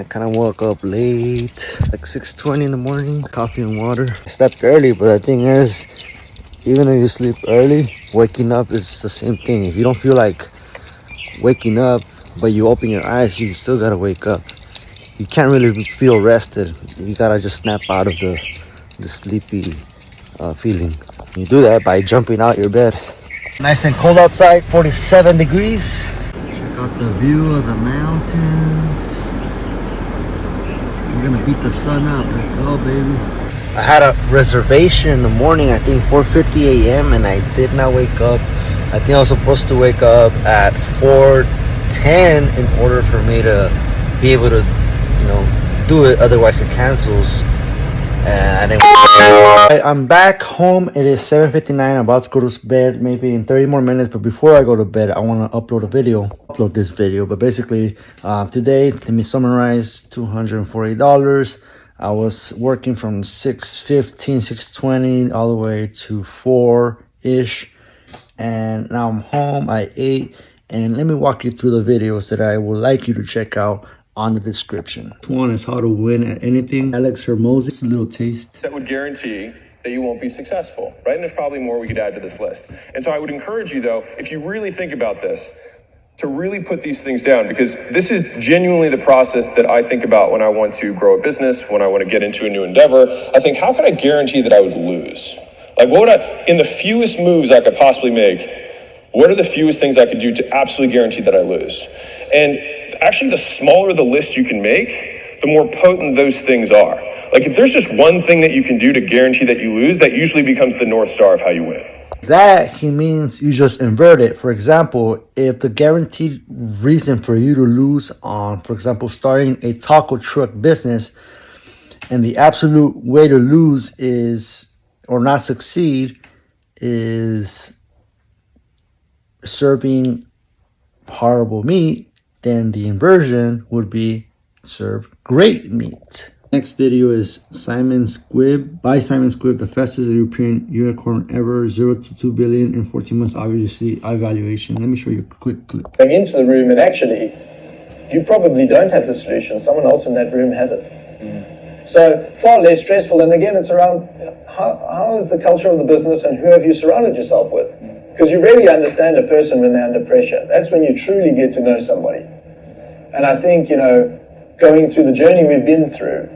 I kind of woke up late, like 6:20 in the morning, coffee and water. I slept early, but the thing is, even though you sleep early, waking up is the same thing. If you don't feel like waking up, but you open your eyes, you still gotta wake up. You can't really feel rested. You gotta just snap out of the sleepy feeling. You do that by jumping out your bed. Nice and cold outside, 47 degrees. Check out the view of the mountains. We're gonna beat the sun up. Let's go, baby. I had a reservation in the morning, I think 4:50 a.m. and I did not wake up. I think I was supposed to wake up at 4:10 in order for me to be able to, do it. Otherwise, it cancels. And I didn't. I'm back home. It is 7:59. I'm about to go to bed, maybe in 30 more minutes. But before I go to bed, I want to upload this video. But basically, today, let me summarize: $240. I was working from 6:15, 6:20 all the way to 4-ish. And now I'm home. I ate. And let me walk you through the videos that I would like you to check out on the description. One is how to win at anything. Alex Hormozi, a little taste. That would guarantee that you won't be successful, right? And there's probably more we could add to this list. And so I would encourage you, though, if you really think about this, to really put these things down, because this is genuinely the process that I think about when I want to grow a business, when I want to get into a new endeavor. I think, how can I guarantee that I would lose? Like, what would in the fewest moves I could possibly make, what are the fewest things I could do to absolutely guarantee that I lose? And actually, the smaller the list you can make, the more potent those things are. Like, if there's just one thing that you can do to guarantee that you lose, that usually becomes the North Star of how you win. That he means you just invert it. For example, if the guaranteed reason for you to lose on, for example, starting a taco truck business, and the absolute way to lose is, or not succeed, is serving horrible meat, then the inversion would be serve great meat. Next video is Simon Squibb. By Simon Squibb, the fastest European unicorn ever, 0 to 2 billion in 14 months, obviously, evaluation. Let me show you a quick clip. Going into the room, and actually, you probably don't have the solution. Someone else in that room has it. So far less stressful. And again, it's around how is the culture of the business and who have you surrounded yourself with? Because you really understand a person when they're under pressure. That's when you truly get to know somebody. And I think, going through the journey we've been through,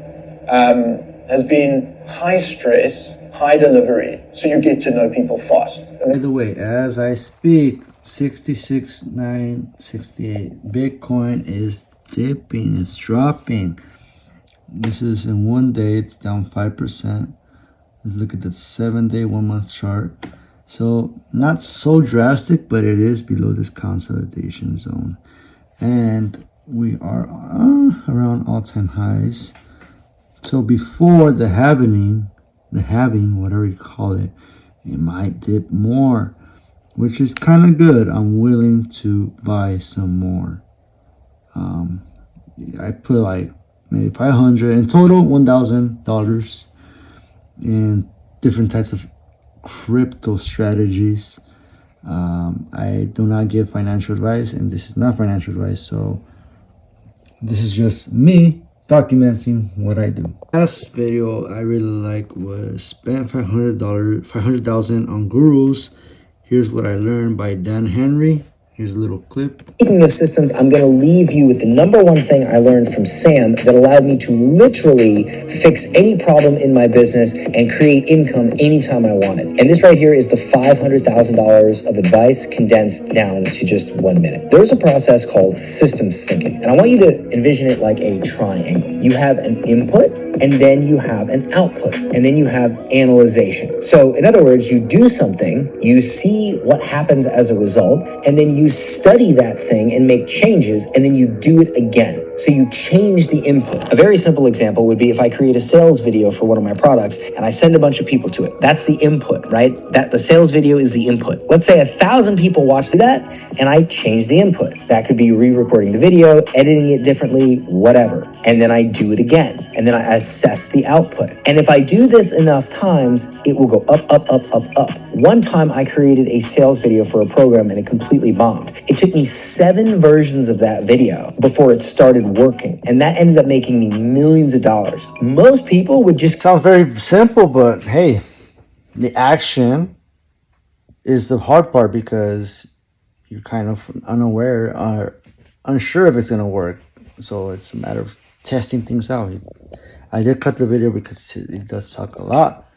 has been high stress, high delivery, so you get to know people fast. By the way, as I speak, 66,968. Bitcoin is dipping, it's dropping. This is in 1 day, it's down 5%. Let's look at the 7-day, 1 month chart. So not so drastic, but it is below this consolidation zone. And we are around all-time highs. So before the halving, whatever you call it, it might dip more, which is kind of good. I'm willing to buy some more. I put like maybe 500 in total, $1,000 in different types of crypto strategies. I do not give financial advice, and this is not financial advice. So this is just me documenting what I do. Last video I really like was spent $500,000 on gurus. Here's what I learned by Dan Henry. Here's a little clip. Speaking of systems, I'm going to leave you with the number one thing I learned from Sam that allowed me to literally fix any problem in my business and create income anytime I wanted. And this right here is the $500,000 of advice condensed down to just 1 minute. There's a process called systems thinking, and I want you to envision it like a triangle. You have an input, and then you have an output, and then you have analyzation. So in other words, you do something, you see what happens as a result, and then you study that thing and make changes, and then you do it again. So you change the input. A very simple example would be if I create a sales video for one of my products and I send a bunch of people to it. That's the input, right? That the sales video is the input. Let's say 1,000 people watch that and I change the input. That could be re-recording the video, editing it differently, whatever. And then I do it again. And then I assess the output. And if I do this enough times, it will go up, up, up, up, up. One time I created a sales video for a program and it completely bombed. wrong. It took me 7 versions of that video before it started working. And that ended up making me millions of dollars. Most people would just... Sounds very simple, but hey, the action is the hard part because you're kind of unaware or unsure if it's going to work. So it's a matter of testing things out. I did cut the video because it does talk a lot.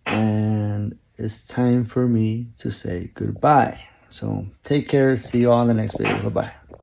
And it's time for me to say goodbye. So take care. See you all in the next video. Bye-bye.